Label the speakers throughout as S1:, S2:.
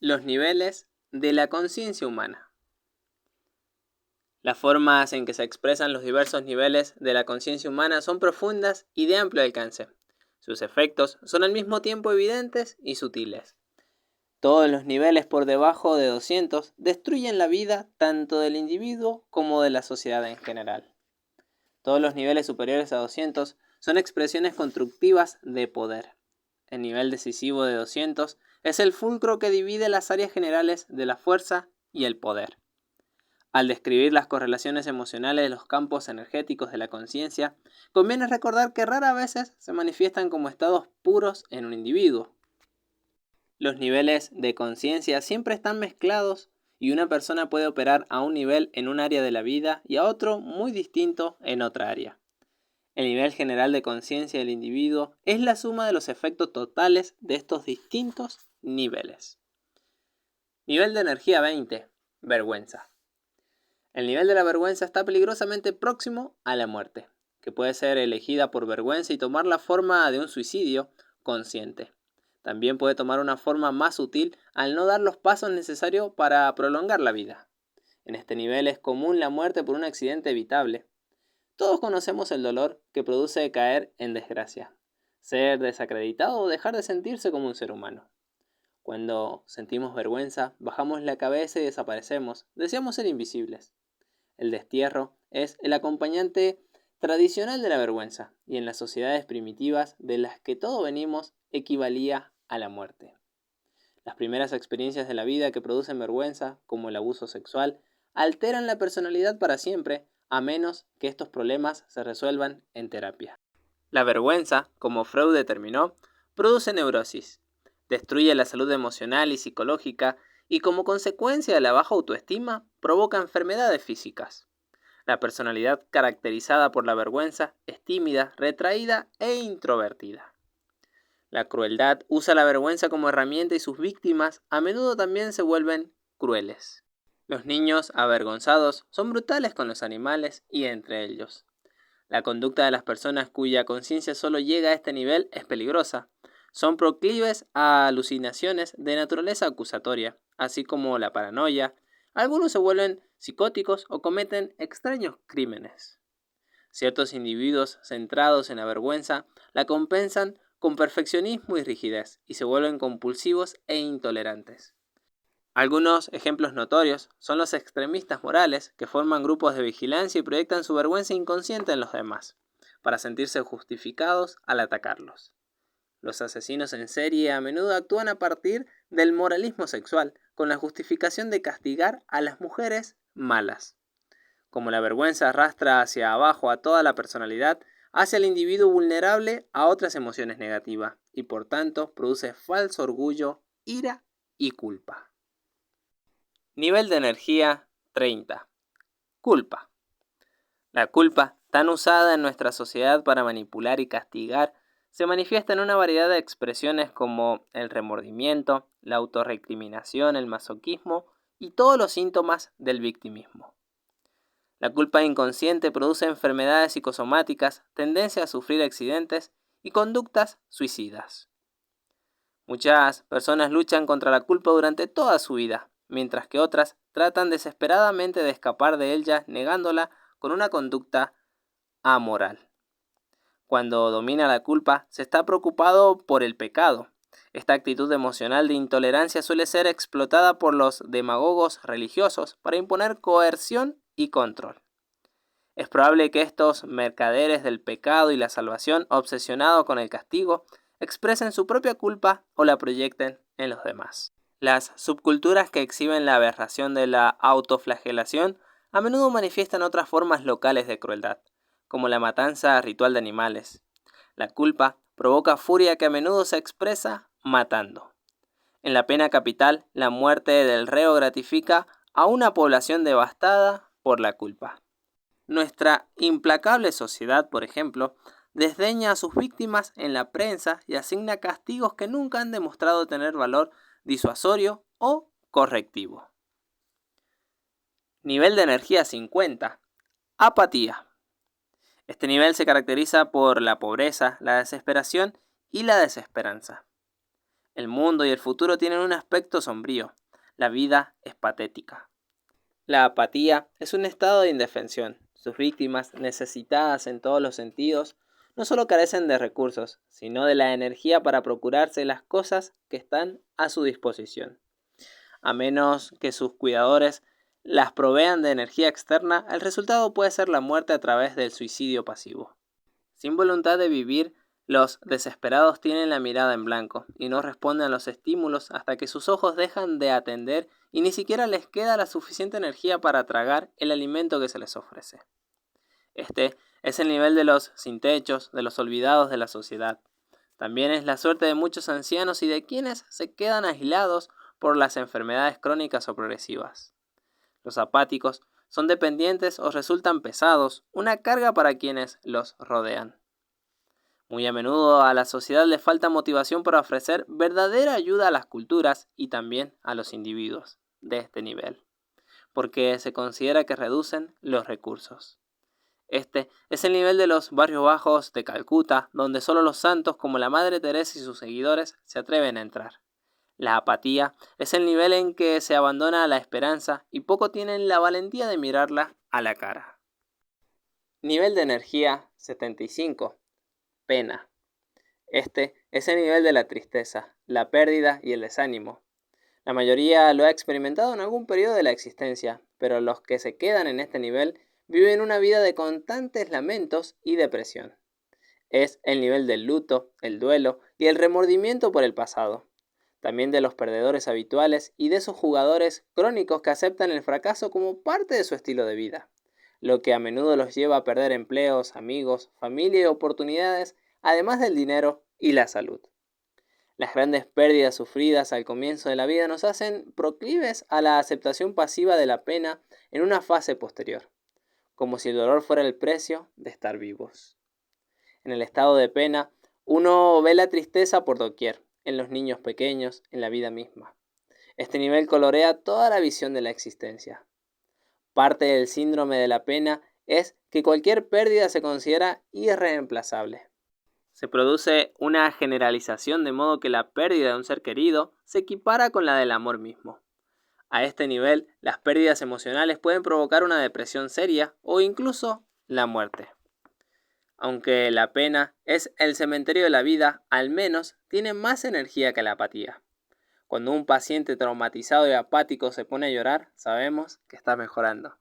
S1: Los niveles de la conciencia humana. Las formas en que se expresan los diversos niveles de la conciencia humana son profundas y de amplio alcance. Sus efectos son al mismo tiempo evidentes y sutiles. Todos los niveles por debajo de 200 destruyen la vida tanto del individuo como de la sociedad en general. Todos los niveles superiores a 200 son expresiones constructivas de poder. El nivel decisivo de 200 es el fulcro que divide las áreas generales de la fuerza y el poder. Al describir las correlaciones emocionales de los campos energéticos de la conciencia, conviene recordar que raras veces se manifiestan como estados puros en un individuo. Los niveles de conciencia siempre están mezclados y una persona puede operar a un nivel en un área de la vida y a otro muy distinto en otra área. El nivel general de conciencia del individuo es la suma de los efectos totales de estos distintos niveles. Nivel de energía 20. Vergüenza. El nivel de la vergüenza está peligrosamente próximo a la muerte, que puede ser elegida por vergüenza y tomar la forma de un suicidio consciente. También puede tomar una forma más sutil al no dar los pasos necesarios para prolongar la vida. En este nivel es común la muerte por un accidente evitable. Todos conocemos el dolor que produce caer en desgracia, ser desacreditado o dejar de sentirse como un ser humano. Cuando sentimos vergüenza, bajamos la cabeza y desaparecemos, deseamos ser invisibles. El destierro es el acompañante tradicional de la vergüenza, y en las sociedades primitivas de las que todos venimos equivalía a la muerte. Las primeras experiencias de la vida que producen vergüenza, como el abuso sexual, alteran la personalidad para siempre, a menos que estos problemas se resuelvan en terapia. La vergüenza, como Freud determinó, produce neurosis, destruye la salud emocional y psicológica y como consecuencia de la baja autoestima provoca enfermedades físicas. La personalidad caracterizada por la vergüenza es tímida, retraída e introvertida. La crueldad usa la vergüenza como herramienta y sus víctimas a menudo también se vuelven crueles. Los niños avergonzados son brutales con los animales y entre ellos. La conducta de las personas cuya conciencia solo llega a este nivel es peligrosa. Son proclives a alucinaciones de naturaleza acusatoria, así como la paranoia. Algunos se vuelven psicóticos o cometen extraños crímenes. Ciertos individuos centrados en la vergüenza la compensan con perfeccionismo y rigidez y se vuelven compulsivos e intolerantes. Algunos ejemplos notorios son los extremistas morales que forman grupos de vigilancia y proyectan su vergüenza inconsciente en los demás, para sentirse justificados al atacarlos. Los asesinos en serie a menudo actúan a partir del moralismo sexual, con la justificación de castigar a las mujeres malas. Como la vergüenza arrastra hacia abajo a toda la personalidad, hace al individuo vulnerable a otras emociones negativas y por tanto produce falso orgullo, ira y culpa. Nivel de energía 30. Culpa. La culpa, tan usada en nuestra sociedad para manipular y castigar, se manifiesta en una variedad de expresiones como el remordimiento, la autorrecriminación, el masoquismo y todos los síntomas del victimismo. La culpa inconsciente produce enfermedades psicosomáticas, tendencia a sufrir accidentes y conductas suicidas. Muchas personas luchan contra la culpa durante toda su vida, mientras que otras tratan desesperadamente de escapar de ella negándola con una conducta amoral. Cuando domina la culpa, se está preocupado por el pecado. Esta actitud emocional de intolerancia suele ser explotada por los demagogos religiosos para imponer coerción y control. Es probable que estos mercaderes del pecado y la salvación, obsesionados con el castigo, expresen su propia culpa o la proyecten en los demás. Las subculturas que exhiben la aberración de la autoflagelación a menudo manifiestan otras formas locales de crueldad, como la matanza ritual de animales. La culpa provoca furia que a menudo se expresa matando. En la pena capital, la muerte del reo gratifica a una población devastada por la culpa. Nuestra implacable sociedad, por ejemplo, desdeña a sus víctimas en la prensa y asigna castigos que nunca han demostrado tener valor disuasorio o correctivo. Nivel de energía 50. Apatía. Este nivel se caracteriza por la pobreza, la desesperación y la desesperanza. El mundo y el futuro tienen un aspecto sombrío. La vida es patética. La apatía es un estado de indefensión. Sus víctimas, necesitadas en todos los sentidos, no solo carecen de recursos, sino de la energía para procurarse las cosas que están a su disposición. A menos que sus cuidadores las provean de energía externa, el resultado puede ser la muerte a través del suicidio pasivo. Sin voluntad de vivir, los desesperados tienen la mirada en blanco y no responden a los estímulos hasta que sus ojos dejan de atender y ni siquiera les queda la suficiente energía para tragar el alimento que se les ofrece. Este es el nivel de los sin techos, de los olvidados de la sociedad. También es la suerte de muchos ancianos y de quienes se quedan aislados por las enfermedades crónicas o progresivas. Los apáticos son dependientes o resultan pesados, una carga para quienes los rodean. Muy a menudo a la sociedad le falta motivación para ofrecer verdadera ayuda a las culturas y también a los individuos de este nivel, porque se considera que reducen los recursos. Este es el nivel de los barrios bajos de Calcuta, donde solo los santos como la Madre Teresa y sus seguidores se atreven a entrar. La apatía es el nivel en que se abandona la esperanza y poco tienen la valentía de mirarla a la cara. Nivel de energía 75. Pena. Este es el nivel de la tristeza, la pérdida y el desánimo. La mayoría lo ha experimentado en algún periodo de la existencia, pero los que se quedan en este nivel viven una vida de constantes lamentos y depresión. Es el nivel del luto, el duelo y el remordimiento por el pasado. También de los perdedores habituales y de esos jugadores crónicos que aceptan el fracaso como parte de su estilo de vida, lo que a menudo los lleva a perder empleos, amigos, familia y oportunidades, además del dinero y la salud. Las grandes pérdidas sufridas al comienzo de la vida nos hacen proclives a la aceptación pasiva de la pena en una fase posterior, como si el dolor fuera el precio de estar vivos. En el estado de pena, uno ve la tristeza por doquier, en los niños pequeños, en la vida misma. Este nivel colorea toda la visión de la existencia. Parte del síndrome de la pena es que cualquier pérdida se considera irreemplazable. Se produce una generalización de modo que la pérdida de un ser querido se equipara con la del amor mismo. A este nivel, las pérdidas emocionales pueden provocar una depresión seria o incluso la muerte. Aunque la pena es el cementerio de la vida, al menos tiene más energía que la apatía. Cuando un paciente traumatizado y apático se pone a llorar, sabemos que está mejorando.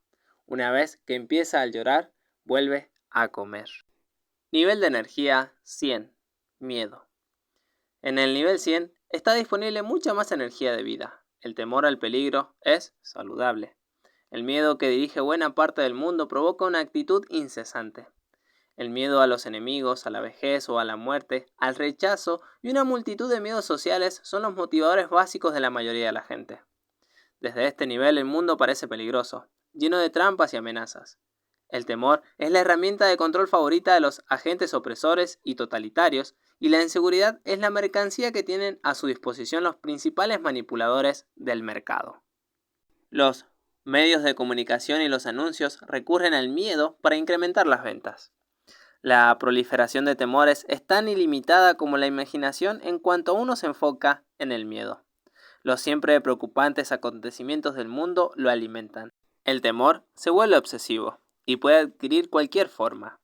S1: Una vez que empieza a llorar, vuelve a comer. Nivel de energía 100. Miedo. En el nivel 100 está disponible mucha más energía de vida. El temor al peligro es saludable. El miedo que dirige buena parte del mundo provoca una actitud incesante. El miedo a los enemigos, a la vejez o a la muerte, al rechazo y una multitud de miedos sociales son los motivadores básicos de la mayoría de la gente. Desde este nivel el mundo parece peligroso, lleno de trampas y amenazas. El temor es la herramienta de control favorita de los agentes opresores y totalitarios, y la inseguridad es la mercancía que tienen a su disposición los principales manipuladores del mercado. Los medios de comunicación y los anuncios recurren al miedo para incrementar las ventas. La proliferación de temores es tan ilimitada como la imaginación en cuanto uno se enfoca en el miedo. Los siempre preocupantes acontecimientos del mundo lo alimentan. El temor se vuelve obsesivo y puede adquirir cualquier forma.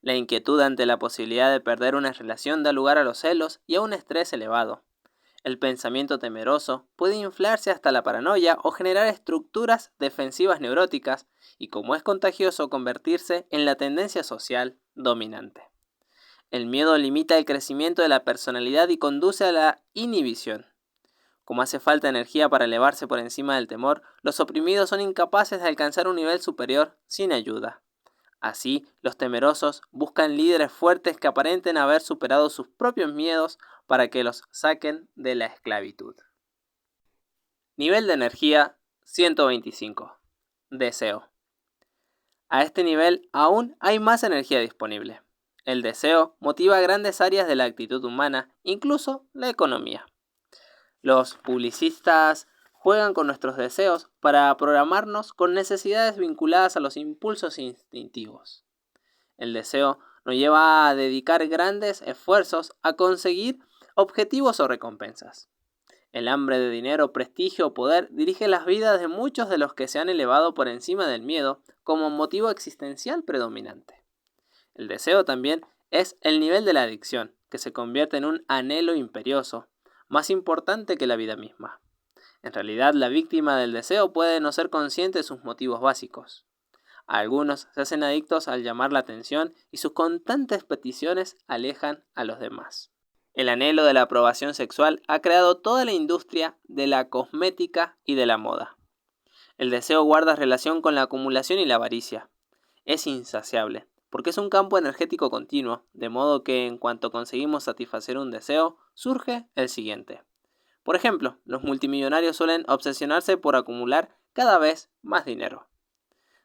S1: La inquietud ante la posibilidad de perder una relación da lugar a los celos y a un estrés elevado. El pensamiento temeroso puede inflarse hasta la paranoia o generar estructuras defensivas neuróticas y, como es contagioso, convertirse en la tendencia social dominante. El miedo limita el crecimiento de la personalidad y conduce a la inhibición. Como hace falta energía para elevarse por encima del temor, los oprimidos son incapaces de alcanzar un nivel superior sin ayuda. Así, los temerosos buscan líderes fuertes que aparenten haber superado sus propios miedos para que los saquen de la esclavitud. Nivel de energía 125. Deseo. A este nivel aún hay más energía disponible. El deseo motiva grandes áreas de la actitud humana, incluso la economía. Los publicistas juegan con nuestros deseos para programarnos con necesidades vinculadas a los impulsos instintivos. El deseo nos lleva a dedicar grandes esfuerzos a conseguir objetivos o recompensas. El hambre de dinero, prestigio o poder dirige las vidas de muchos de los que se han elevado por encima del miedo como motivo existencial predominante. El deseo también es el nivel de la adicción, que se convierte en un anhelo imperioso, más importante que la vida misma. En realidad, la víctima del deseo puede no ser consciente de sus motivos básicos. Algunos se hacen adictos al llamar la atención y sus constantes peticiones alejan a los demás. El anhelo de la aprobación sexual ha creado toda la industria de la cosmética y de la moda. El deseo guarda relación con la acumulación y la avaricia. Es insaciable, porque es un campo energético continuo, de modo que en cuanto conseguimos satisfacer un deseo, surge el siguiente. Por ejemplo, los multimillonarios suelen obsesionarse por acumular cada vez más dinero.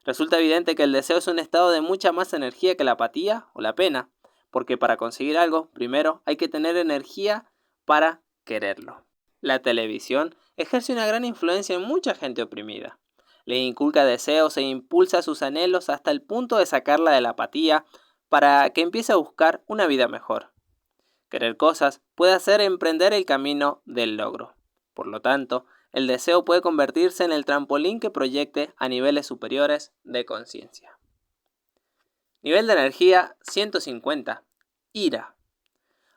S1: Resulta evidente que el deseo es un estado de mucha más energía que la apatía o la pena, porque para conseguir algo, primero hay que tener energía para quererlo. La televisión ejerce una gran influencia en mucha gente oprimida. Le inculca deseos e impulsa sus anhelos hasta el punto de sacarla de la apatía para que empiece a buscar una vida mejor. Querer cosas puede hacer emprender el camino del logro. Por lo tanto, el deseo puede convertirse en el trampolín que proyecte a niveles superiores de conciencia. Nivel de energía 150. Ira.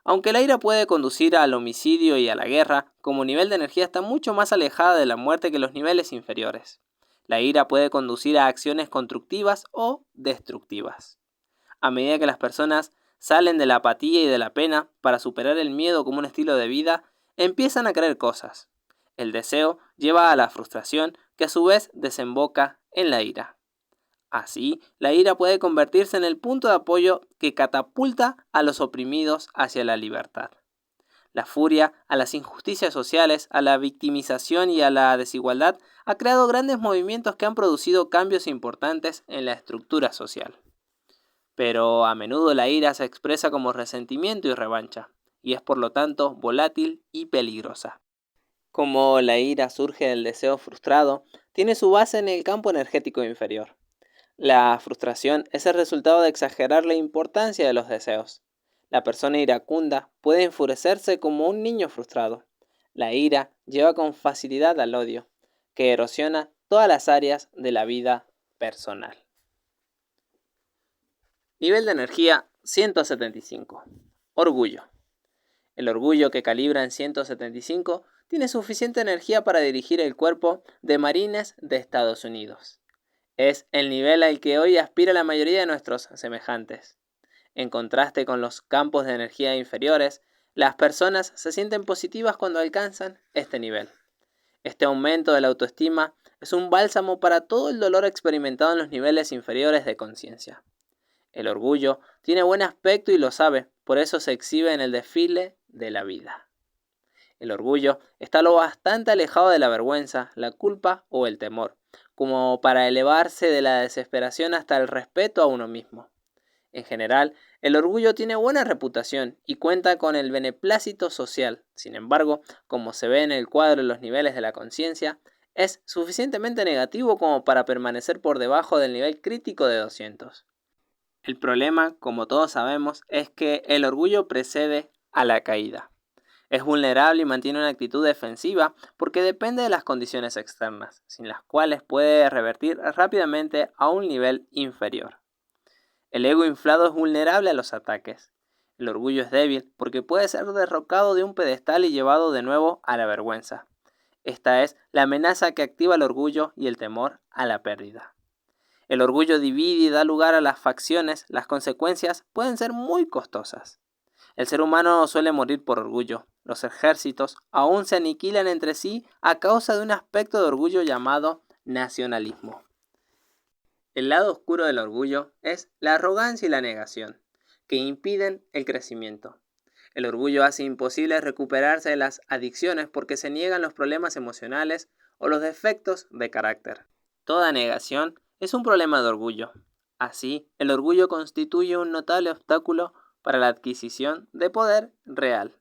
S1: Aunque la ira puede conducir al homicidio y a la guerra, como nivel de energía está mucho más alejada de la muerte que los niveles inferiores. La ira puede conducir a acciones constructivas o destructivas. A medida que las personas salen de la apatía y de la pena para superar el miedo como un estilo de vida, empiezan a querer cosas. El deseo lleva a la frustración, que a su vez desemboca en la ira. Así, la ira puede convertirse en el punto de apoyo que catapulta a los oprimidos hacia la libertad. La furia a las injusticias sociales, a la victimización y a la desigualdad ha creado grandes movimientos que han producido cambios importantes en la estructura social. Pero a menudo la ira se expresa como resentimiento y revancha, y es por lo tanto volátil y peligrosa. Como la ira surge del deseo frustrado, tiene su base en el campo energético inferior. La frustración es el resultado de exagerar la importancia de los deseos. La persona iracunda puede enfurecerse como un niño frustrado. La ira lleva con facilidad al odio, que erosiona todas las áreas de la vida personal. Nivel de energía 175. Orgullo. El orgullo, que calibra en 175, tiene suficiente energía para dirigir el cuerpo de marines de Estados Unidos. Es el nivel al que hoy aspira la mayoría de nuestros semejantes. En contraste con los campos de energía inferiores, las personas se sienten positivas cuando alcanzan este nivel. Este aumento de la autoestima es un bálsamo para todo el dolor experimentado en los niveles inferiores de conciencia. El orgullo tiene buen aspecto y lo sabe, por eso se exhibe en el desfile de la vida. El orgullo está lo bastante alejado de la vergüenza, la culpa o el temor, como para elevarse de la desesperación hasta el respeto a uno mismo. En general, el orgullo tiene buena reputación y cuenta con el beneplácito social. Sin embargo, como se ve en el cuadro de los niveles de la conciencia, es suficientemente negativo como para permanecer por debajo del nivel crítico de 200. El problema, como todos sabemos, es que el orgullo precede a la caída. Es vulnerable y mantiene una actitud defensiva porque depende de las condiciones externas, sin las cuales puede revertir rápidamente a un nivel inferior. El ego inflado es vulnerable a los ataques. El orgullo es débil porque puede ser derrocado de un pedestal y llevado de nuevo a la vergüenza. Esta es la amenaza que activa el orgullo y el temor a la pérdida. El orgullo divide y da lugar a las facciones. Las consecuencias pueden ser muy costosas. El ser humano suele morir por orgullo. Los ejércitos aún se aniquilan entre sí a causa de un aspecto de orgullo llamado nacionalismo. El lado oscuro del orgullo es la arrogancia y la negación, que impiden el crecimiento. El orgullo hace imposible recuperarse de las adicciones porque se niegan los problemas emocionales o los defectos de carácter. Toda negación es un problema de orgullo. Así, el orgullo constituye un notable obstáculo para la adquisición de poder real.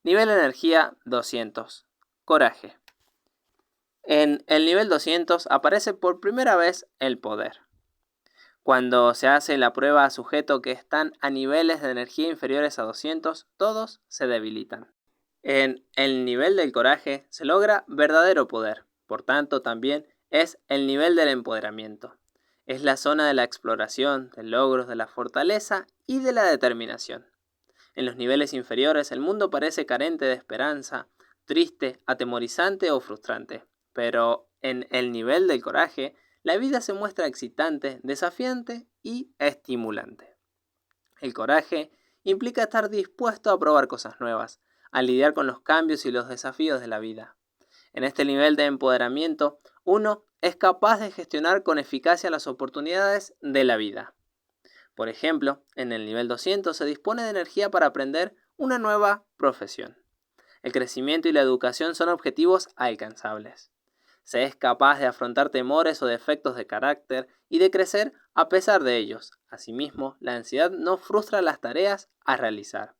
S1: Nivel de energía 200. Coraje. En el nivel 200 aparece por primera vez el poder. Cuando se hace la prueba a sujetos que están a niveles de energía inferiores a 200, todos se debilitan. En el nivel del coraje se logra verdadero poder, por tanto también es el nivel del empoderamiento. Es la zona de la exploración, de logros, de la fortaleza y de la determinación. En los niveles inferiores el mundo parece carente de esperanza, triste, atemorizante o frustrante. Pero en el nivel del coraje, la vida se muestra excitante, desafiante y estimulante. El coraje implica estar dispuesto a probar cosas nuevas, a lidiar con los cambios y los desafíos de la vida. En este nivel de empoderamiento, uno es capaz de gestionar con eficacia las oportunidades de la vida. Por ejemplo, en el nivel 200 se dispone de energía para aprender una nueva profesión. El crecimiento y la educación son objetivos alcanzables. Se es capaz de afrontar temores o defectos de carácter y de crecer a pesar de ellos. Asimismo, la ansiedad no frustra las tareas a realizar,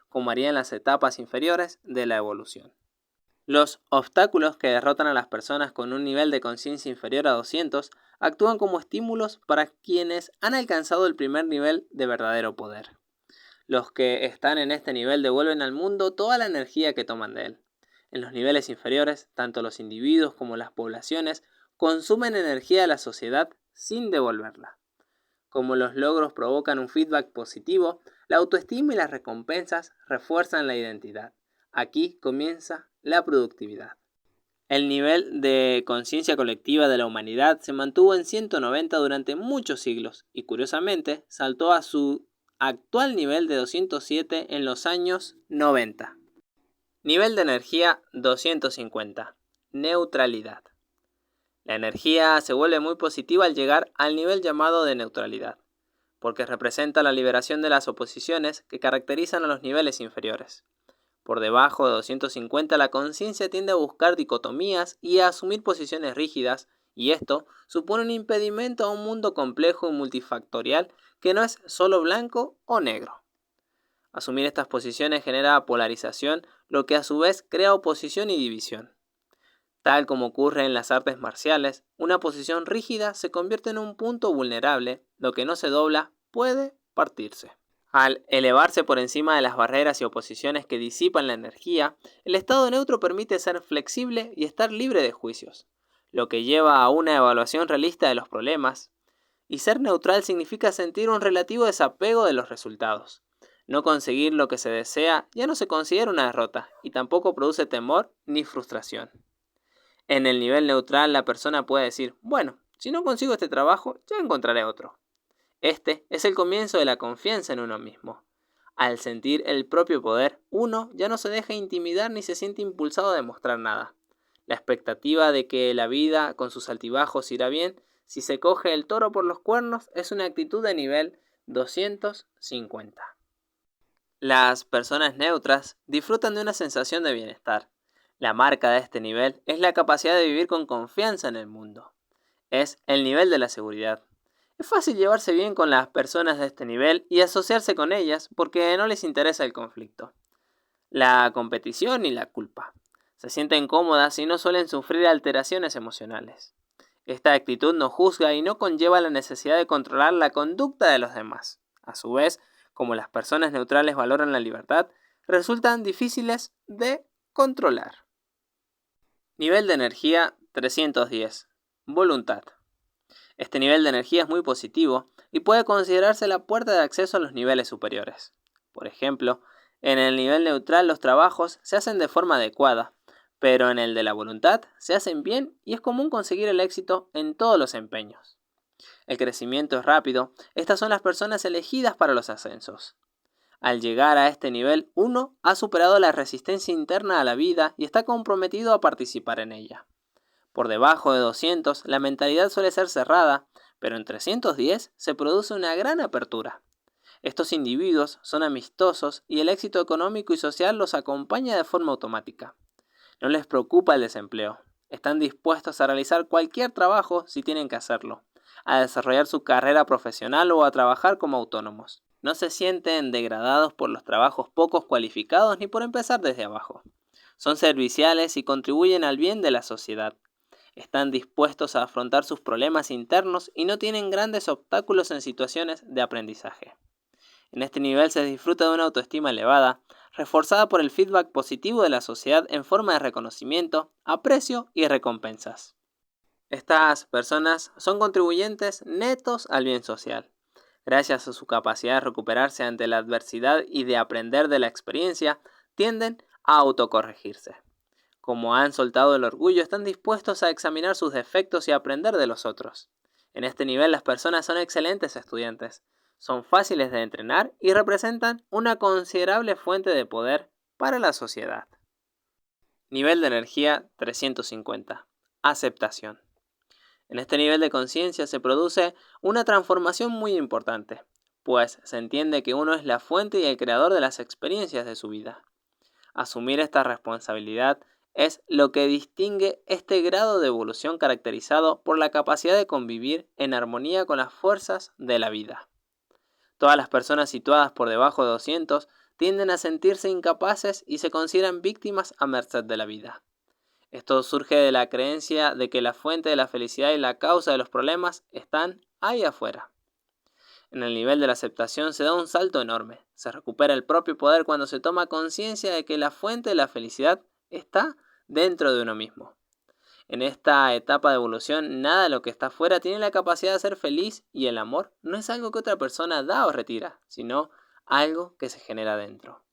S1: como haría en las etapas inferiores de la evolución. Los obstáculos que derrotan a las personas con un nivel de conciencia inferior a 200 actúan como estímulos para quienes han alcanzado el primer nivel de verdadero poder. Los que están en este nivel devuelven al mundo toda la energía que toman de él. En los niveles inferiores, tanto los individuos como las poblaciones consumen energía de la sociedad sin devolverla. Como los logros provocan un feedback positivo, la autoestima y las recompensas refuerzan la identidad. Aquí comienza la productividad. El nivel de conciencia colectiva de la humanidad se mantuvo en 190 durante muchos siglos y curiosamente saltó a su actual nivel de 207 en los años 90. Nivel de energía 250. Neutralidad. La energía se vuelve muy positiva al llegar al nivel llamado de neutralidad, porque representa la liberación de las oposiciones que caracterizan a los niveles inferiores. Por debajo de 250 la conciencia tiende a buscar dicotomías y a asumir posiciones rígidas, y esto supone un impedimento a un mundo complejo y multifactorial que no es solo blanco o negro. Asumir estas posiciones genera polarización, lo que a su vez crea oposición y división. Tal como ocurre en las artes marciales, una posición rígida se convierte en un punto vulnerable, lo que no se dobla puede partirse. Al elevarse por encima de las barreras y oposiciones que disipan la energía, el estado neutro permite ser flexible y estar libre de juicios, lo que lleva a una evaluación realista de los problemas. Y ser neutral significa sentir un relativo desapego de los resultados. No conseguir lo que se desea ya no se considera una derrota y tampoco produce temor ni frustración. En el nivel neutral la persona puede decir, bueno, si no consigo este trabajo, ya encontraré otro. Este es el comienzo de la confianza en uno mismo. Al sentir el propio poder, uno ya no se deja intimidar ni se siente impulsado a demostrar nada. La expectativa de que la vida con sus altibajos irá bien si se coge el toro por los cuernos es una actitud de nivel 250. Las personas neutras disfrutan de una sensación de bienestar. La marca de este nivel es la capacidad de vivir con confianza en el mundo. Es el nivel de la seguridad. Es fácil llevarse bien con las personas de este nivel y asociarse con ellas porque no les interesa el conflicto, la competición y la culpa. Se sienten cómodas y no suelen sufrir alteraciones emocionales. Esta actitud no juzga y no conlleva la necesidad de controlar la conducta de los demás. A su vez, como las personas neutrales valoran la libertad, resultan difíciles de controlar. Nivel de energía 310. Voluntad. Este nivel de energía es muy positivo y puede considerarse la puerta de acceso a los niveles superiores. Por ejemplo, en el nivel neutral los trabajos se hacen de forma adecuada, pero en el de la voluntad se hacen bien y es común conseguir el éxito en todos los empeños. El crecimiento es rápido, estas son las personas elegidas para los ascensos. Al llegar a este nivel, uno ha superado la resistencia interna a la vida y está comprometido a participar en ella. Por debajo de 200, la mentalidad suele ser cerrada, pero en 310 se produce una gran apertura. Estos individuos son amistosos y el éxito económico y social los acompaña de forma automática. No les preocupa el desempleo. Están dispuestos a realizar cualquier trabajo si tienen que hacerlo, a desarrollar su carrera profesional o a trabajar como autónomos. No se sienten degradados por los trabajos pocos cualificados ni por empezar desde abajo. Son serviciales y contribuyen al bien de la sociedad. Están dispuestos a afrontar sus problemas internos y no tienen grandes obstáculos en situaciones de aprendizaje. En este nivel se disfruta de una autoestima elevada, reforzada por el feedback positivo de la sociedad en forma de reconocimiento, aprecio y recompensas. Estas personas son contribuyentes netos al bien social. Gracias a su capacidad de recuperarse ante la adversidad y de aprender de la experiencia, tienden a autocorregirse. Como han soltado el orgullo, están dispuestos a examinar sus defectos y aprender de los otros. En este nivel las personas son excelentes estudiantes, son fáciles de entrenar y representan una considerable fuente de poder para la sociedad. Nivel de energía 350. Aceptación. En este nivel de conciencia se produce una transformación muy importante, pues se entiende que uno es la fuente y el creador de las experiencias de su vida. Asumir esta responsabilidad es lo que distingue este grado de evolución caracterizado por la capacidad de convivir en armonía con las fuerzas de la vida. Todas las personas situadas por debajo de 200 tienden a sentirse incapaces y se consideran víctimas a merced de la vida. Esto surge de la creencia de que la fuente de la felicidad y la causa de los problemas están ahí afuera. En el nivel de la aceptación se da un salto enorme. Se recupera el propio poder cuando se toma conciencia de que la fuente de la felicidad está dentro de uno mismo. En esta etapa de evolución, nada de lo que está afuera tiene la capacidad de ser feliz y el amor no es algo que otra persona da o retira, sino algo que se genera dentro.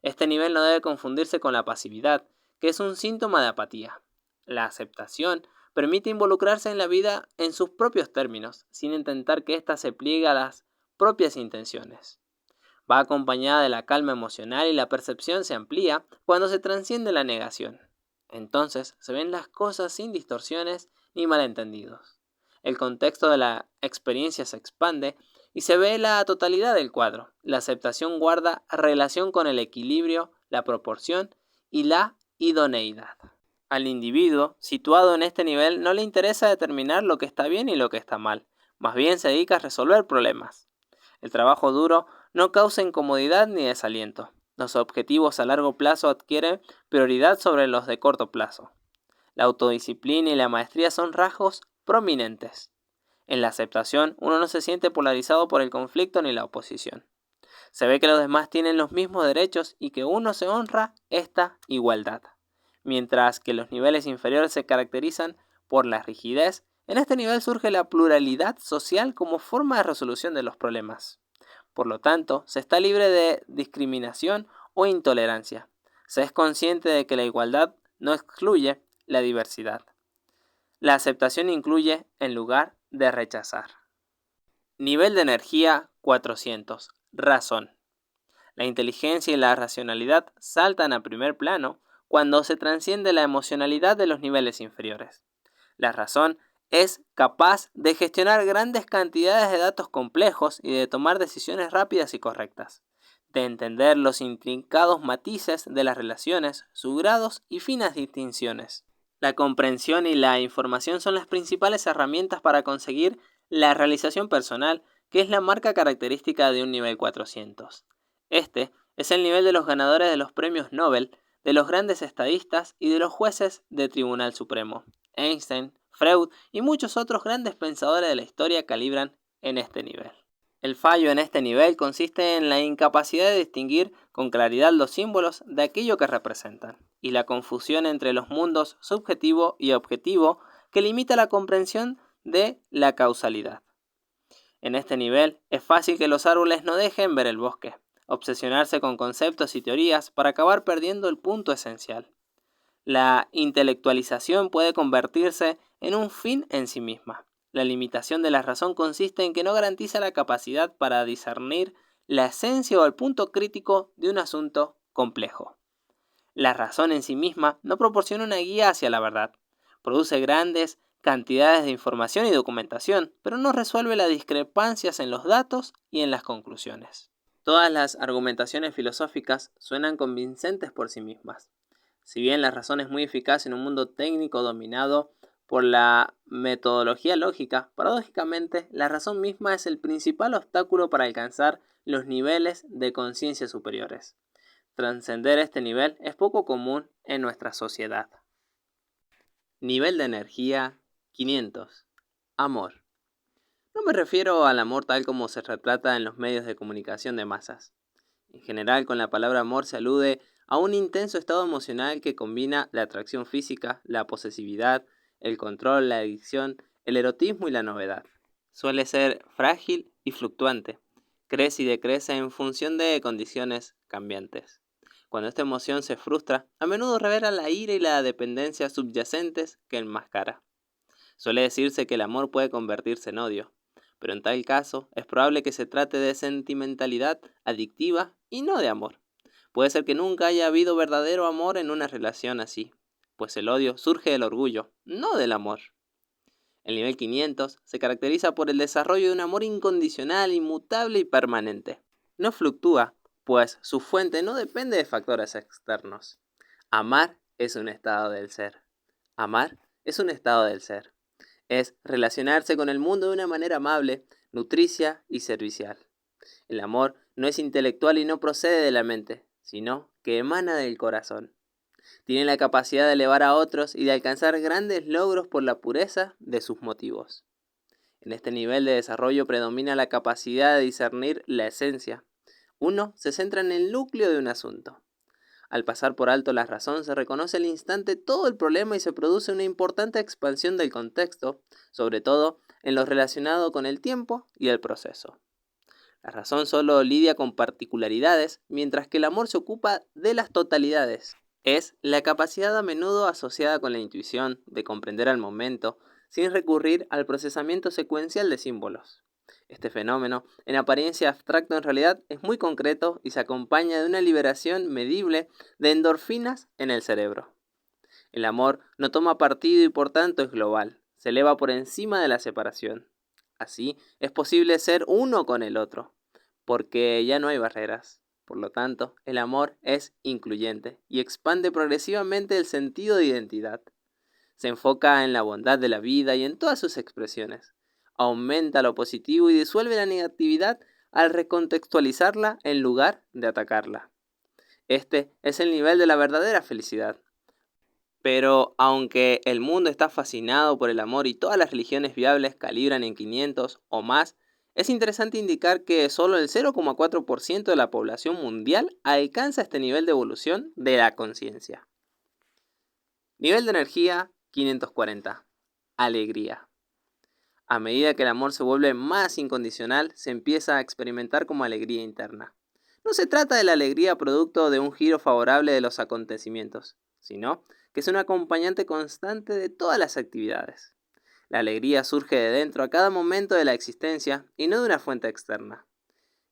S1: Este nivel no debe confundirse con la pasividad, que es un síntoma de apatía. La aceptación permite involucrarse en la vida en sus propios términos, sin intentar que ésta se pliegue a las propias intenciones. Va acompañada de la calma emocional y la percepción se amplía cuando se transciende la negación. Entonces se ven las cosas sin distorsiones ni malentendidos. El contexto de la experiencia se expande y se ve la totalidad del cuadro. La aceptación guarda relación con el equilibrio, la proporción y la idoneidad. Al individuo situado en este nivel no le interesa determinar lo que está bien y lo que está mal, más bien se dedica a resolver problemas. El trabajo duro no causa incomodidad ni desaliento. Los objetivos a largo plazo adquieren prioridad sobre los de corto plazo. La autodisciplina y la maestría son rasgos prominentes. En la aceptación, uno no se siente polarizado por el conflicto ni la oposición. Se ve que los demás tienen los mismos derechos y que uno se honra esta igualdad. Mientras que los niveles inferiores se caracterizan por la rigidez, en este nivel surge la pluralidad social como forma de resolución de los problemas. Por lo tanto, se está libre de discriminación o intolerancia. Se es consciente de que la igualdad no excluye la diversidad. La aceptación incluye en lugar de rechazar. Nivel de energía 400. Razón. La inteligencia y la racionalidad saltan a primer plano cuando se transciende la emocionalidad de los niveles inferiores. La razón es capaz de gestionar grandes cantidades de datos complejos y de tomar decisiones rápidas y correctas, de entender los intrincados matices de las relaciones, sus grados y finas distinciones. La comprensión y la información son las principales herramientas para conseguir la realización personal, que es la marca característica de un nivel 400. Este es el nivel de los ganadores de los premios Nobel, de los grandes estadistas y de los jueces del Tribunal Supremo. Einstein, Freud y muchos otros grandes pensadores de la historia calibran en este nivel. El fallo en este nivel consiste en la incapacidad de distinguir con claridad los símbolos de aquello que representan, y la confusión entre los mundos subjetivo y objetivo que limita la comprensión de la causalidad. En este nivel es fácil que los árboles no dejen ver el bosque, obsesionarse con conceptos y teorías para acabar perdiendo el punto esencial. La intelectualización puede convertirse en un fin en sí misma. La limitación de la razón consiste en que no garantiza la capacidad para discernir la esencia o el punto crítico de un asunto complejo. La razón en sí misma no proporciona una guía hacia la verdad. Produce grandes cantidades de información y documentación, pero no resuelve las discrepancias en los datos y en las conclusiones. Todas las argumentaciones filosóficas suenan convincentes por sí mismas. Si bien la razón es muy eficaz en un mundo técnico dominado por la metodología lógica, paradójicamente, la razón misma es el principal obstáculo para alcanzar los niveles de conciencia superiores. Trascender este nivel es poco común en nuestra sociedad. Nivel de energía 500. Amor. No me refiero al amor tal como se retrata en los medios de comunicación de masas. En general, con la palabra amor se alude a un intenso estado emocional que combina la atracción física, la posesividad, el control, la adicción, el erotismo y la novedad. Suele ser frágil y fluctuante. Crece y decrece en función de condiciones cambiantes. Cuando esta emoción se frustra, a menudo revela la ira y la dependencia subyacentes que enmascara. Suele decirse que el amor puede convertirse en odio, pero en tal caso es probable que se trate de sentimentalidad adictiva y no de amor. Puede ser que nunca haya habido verdadero amor en una relación así, pues el odio surge del orgullo, no del amor. El nivel 500 se caracteriza por el desarrollo de un amor incondicional, inmutable y permanente. No fluctúa, pues su fuente no depende de factores externos. Amar es un estado del ser. Amar es un estado del ser. Es relacionarse con el mundo de una manera amable, nutricia y servicial. El amor no es intelectual y no procede de la mente, sino que emana del corazón. Tiene la capacidad de elevar a otros y de alcanzar grandes logros por la pureza de sus motivos. En este nivel de desarrollo predomina la capacidad de discernir la esencia. Uno se centra en el núcleo de un asunto. Al pasar por alto la razón, se reconoce al instante todo el problema y se produce una importante expansión del contexto, sobre todo en lo relacionado con el tiempo y el proceso. La razón solo lidia con particularidades, mientras que el amor se ocupa de las totalidades. Es la capacidad a menudo asociada con la intuición de comprender al momento sin recurrir al procesamiento secuencial de símbolos. Este fenómeno, en apariencia abstracto, en realidad es muy concreto y se acompaña de una liberación medible de endorfinas en el cerebro. El amor no toma partido y por tanto es global, se eleva por encima de la separación. Así, es posible ser uno con el otro, porque ya no hay barreras. Por lo tanto, el amor es incluyente y expande progresivamente el sentido de identidad. Se enfoca en la bondad de la vida y en todas sus expresiones. Aumenta lo positivo y disuelve la negatividad al recontextualizarla en lugar de atacarla. Este es el nivel de la verdadera felicidad. Pero aunque el mundo está fascinado por el amor y todas las religiones viables calibran en 500 o más, es interesante indicar que solo el 0,4% de la población mundial alcanza este nivel de evolución de la conciencia. Nivel de energía 540. Alegría. A medida que el amor se vuelve más incondicional, se empieza a experimentar como alegría interna. No se trata de la alegría producto de un giro favorable de los acontecimientos, sino que es un acompañante constante de todas las actividades. La alegría surge de dentro a cada momento de la existencia y no de una fuente externa.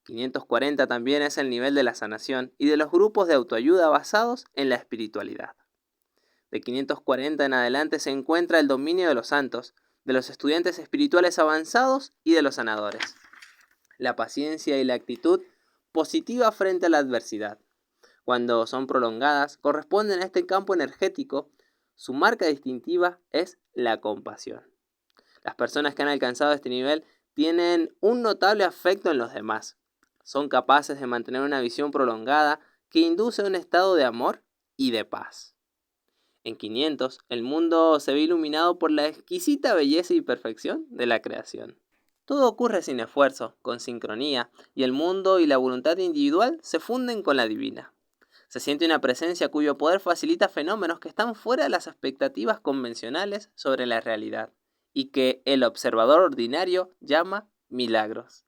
S1: 540 también es el nivel de la sanación y de los grupos de autoayuda basados en la espiritualidad. De 540 en adelante se encuentra el dominio de los santos, de los estudiantes espirituales avanzados y de los sanadores. La paciencia y la actitud positiva frente a la adversidad, cuando son prolongadas, corresponden a este campo energético. Su marca distintiva es la compasión. Las personas que han alcanzado este nivel tienen un notable afecto en los demás. Son capaces de mantener una visión prolongada que induce a un estado de amor y de paz. En 500, el mundo se ve iluminado por la exquisita belleza y perfección de la creación. Todo ocurre sin esfuerzo, con sincronía, y el mundo y la voluntad individual se funden con la divina. Se siente una presencia cuyo poder facilita fenómenos que están fuera de las expectativas convencionales sobre la realidad, y que el observador ordinario llama milagros.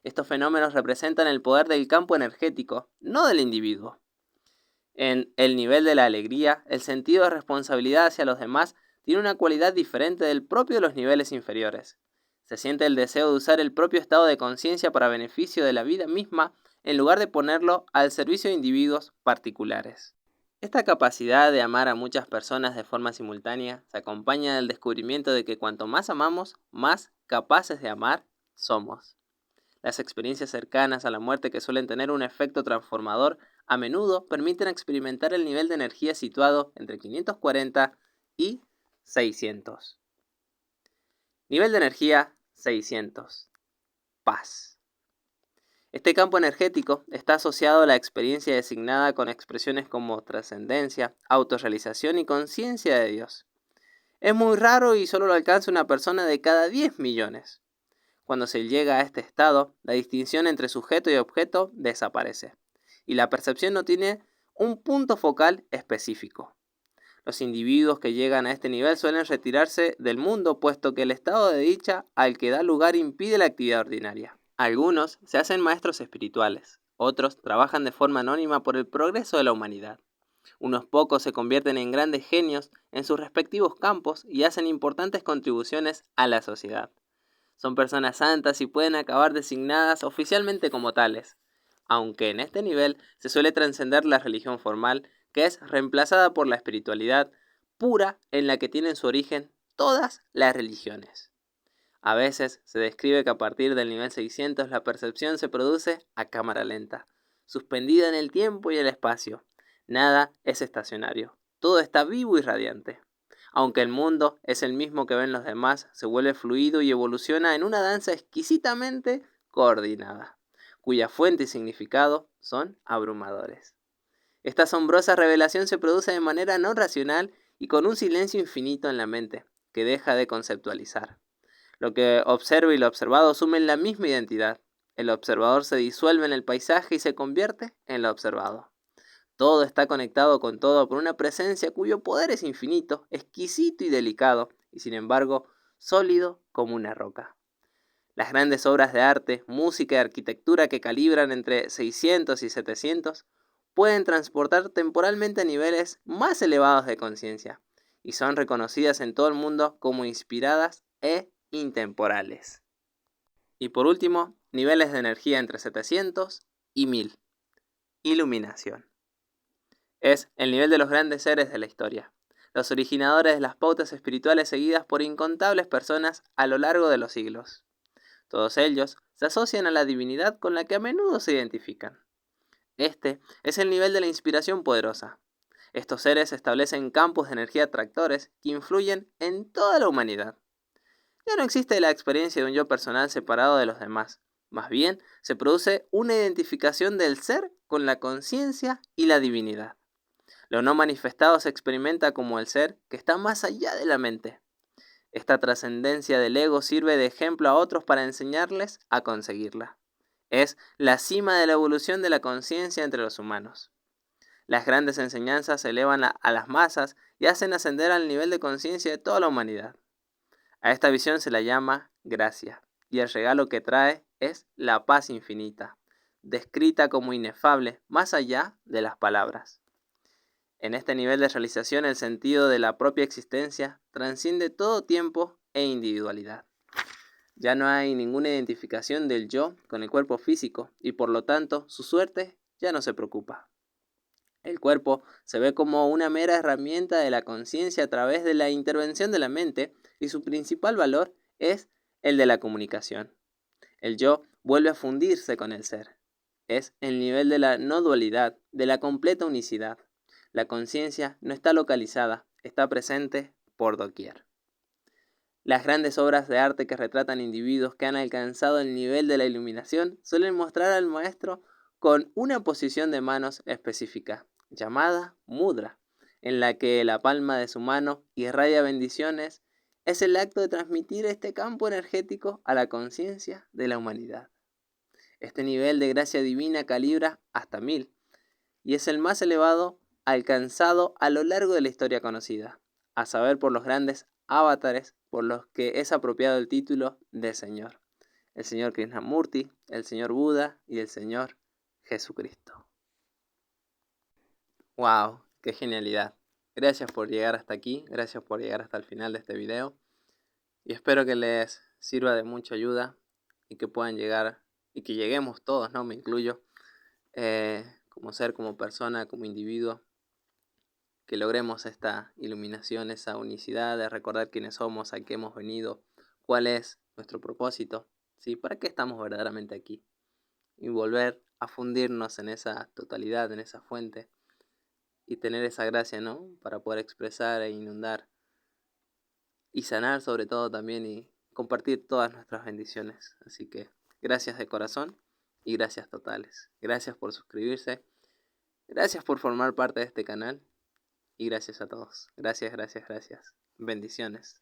S1: Estos fenómenos representan el poder del campo energético, no del individuo. En el nivel de la alegría, el sentido de responsabilidad hacia los demás tiene una cualidad diferente del propio de los niveles inferiores. Se siente el deseo de usar el propio estado de conciencia para beneficio de la vida misma en lugar de ponerlo al servicio de individuos particulares. Esta capacidad de amar a muchas personas de forma simultánea se acompaña del descubrimiento de que cuanto más amamos, más capaces de amar somos. Las experiencias cercanas a la muerte, que suelen tener un efecto transformador, a menudo permiten experimentar el nivel de energía situado entre 540 y 600. Nivel de energía 600. Paz. Este campo energético está asociado a la experiencia designada con expresiones como trascendencia, autorrealización y conciencia de Dios. Es muy raro y solo lo alcanza una persona de cada 10 millones. Cuando se llega a este estado, la distinción entre sujeto y objeto desaparece, y la percepción no tiene un punto focal específico. Los individuos que llegan a este nivel suelen retirarse del mundo, puesto que el estado de dicha al que da lugar impide la actividad ordinaria. Algunos se hacen maestros espirituales, otros trabajan de forma anónima por el progreso de la humanidad. Unos pocos se convierten en grandes genios en sus respectivos campos y hacen importantes contribuciones a la sociedad. Son personas santas y pueden acabar designadas oficialmente como tales, aunque en este nivel se suele trascender la religión formal, que es reemplazada por la espiritualidad pura en la que tienen su origen todas las religiones. A veces se describe que a partir del nivel 600 la percepción se produce a cámara lenta, suspendida en el tiempo y el espacio. Nada es estacionario, todo está vivo y radiante. Aunque el mundo es el mismo que ven los demás, se vuelve fluido y evoluciona en una danza exquisitamente coordinada, cuya fuente y significado son abrumadores. Esta asombrosa revelación se produce de manera no racional y con un silencio infinito en la mente, que deja de conceptualizar. Lo que observa y lo observado asumen la misma identidad. El observador se disuelve en el paisaje y se convierte en lo observado. Todo está conectado con todo por una presencia cuyo poder es infinito, exquisito y delicado, y sin embargo sólido como una roca. Las grandes obras de arte, música y arquitectura que calibran entre 600 y 700 pueden transportar temporalmente a niveles más elevados de conciencia, y son reconocidas en todo el mundo como inspiradas e intemporales. Y por último, niveles de energía entre 700 y 1000. Iluminación. Es el nivel de los grandes seres de la historia, los originadores de las pautas espirituales seguidas por incontables personas a lo largo de los siglos. Todos ellos se asocian a la divinidad con la que a menudo se identifican. Este es el nivel de la inspiración poderosa. Estos seres establecen campos de energía atractores que influyen en toda la humanidad. Ya no existe la experiencia de un yo personal separado de los demás. Más bien, se produce una identificación del ser con la conciencia y la divinidad. Lo no manifestado se experimenta como el ser que está más allá de la mente. Esta trascendencia del ego sirve de ejemplo a otros para enseñarles a conseguirla. Es la cima de la evolución de la conciencia entre los humanos. Las grandes enseñanzas elevan a las masas y hacen ascender al nivel de conciencia de toda la humanidad. A esta visión se la llama gracia, y el regalo que trae es la paz infinita, descrita como inefable más allá de las palabras. En este nivel de realización el sentido de la propia existencia trasciende todo tiempo e individualidad. Ya no hay ninguna identificación del yo con el cuerpo físico y por lo tanto su suerte ya no se preocupa. El cuerpo se ve como una mera herramienta de la conciencia a través de la intervención de la mente y su principal valor es el de la comunicación. El yo vuelve a fundirse con el ser. Es el nivel de la no dualidad, de la completa unicidad. La conciencia no está localizada, está presente por doquier. Las grandes obras de arte que retratan individuos que han alcanzado el nivel de la iluminación suelen mostrar al maestro con una posición de manos específica, llamada mudra, en la que la palma de su mano irradia bendiciones. Es el acto de transmitir este campo energético a la conciencia de la humanidad. Este nivel de gracia divina calibra hasta 1000 y es el más elevado alcanzado a lo largo de la historia conocida, a saber por los grandes avatares por los que es apropiado el título de Señor. El Señor Krishnamurti, el Señor Buda y el Señor Jesucristo. ¡Wow! ¡Qué genialidad! Gracias por llegar hasta aquí, gracias por llegar hasta el final de este video y espero que les sirva de mucha ayuda y que puedan llegar y que lleguemos todos, ¿no? Me incluyo, como ser, como persona, como individuo, que logremos esta iluminación, esa unicidad de recordar quiénes somos, a qué hemos venido, cuál es nuestro propósito, ¿sí? ¿Para qué estamos verdaderamente aquí? Y volver a fundirnos en esa totalidad, en esa fuente y tener esa gracia, ¿no? Para poder expresar e inundar y sanar sobre todo también y compartir todas nuestras bendiciones. Así que gracias de corazón y gracias totales. Gracias por suscribirse, gracias por formar parte de este canal. Y gracias a todos. Gracias, gracias, gracias. Bendiciones.